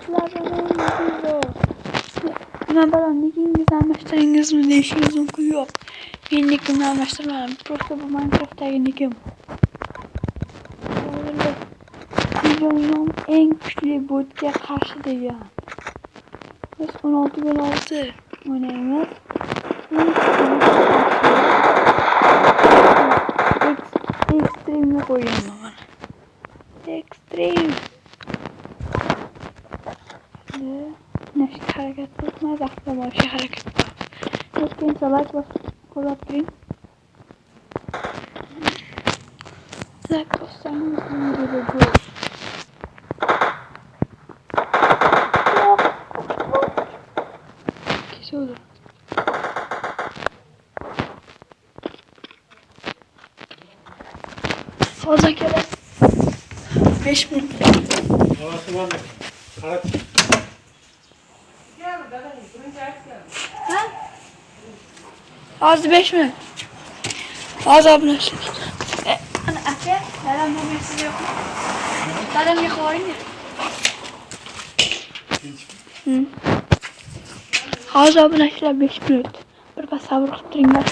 Sizlerden video. Ben bana nickinizi anlaştırınız mı değişiniz mümkün yok. Yeni nickimi anlaştırmadım. Просто bu Minecraft'taki nickim. Videonun en güçlü boyutuna karşı değil. Biz 16/6 oynayamıyoruz. Extreme'e koyuyorum bana. Extreme. Neşik hareket tutmaz, aklıma şey hareket var. Neşik like basıp kullanmayın. Like basarsanız videoda bu. Kişi olur. Fazla kere 5 minut. Havası var mı? Karat. Ha? Az 5 minut. Az abone Ana ate, dalam mesaj yok. Dalam yok oyun. Az abone 5 minut. Bir sabır tutturinglar.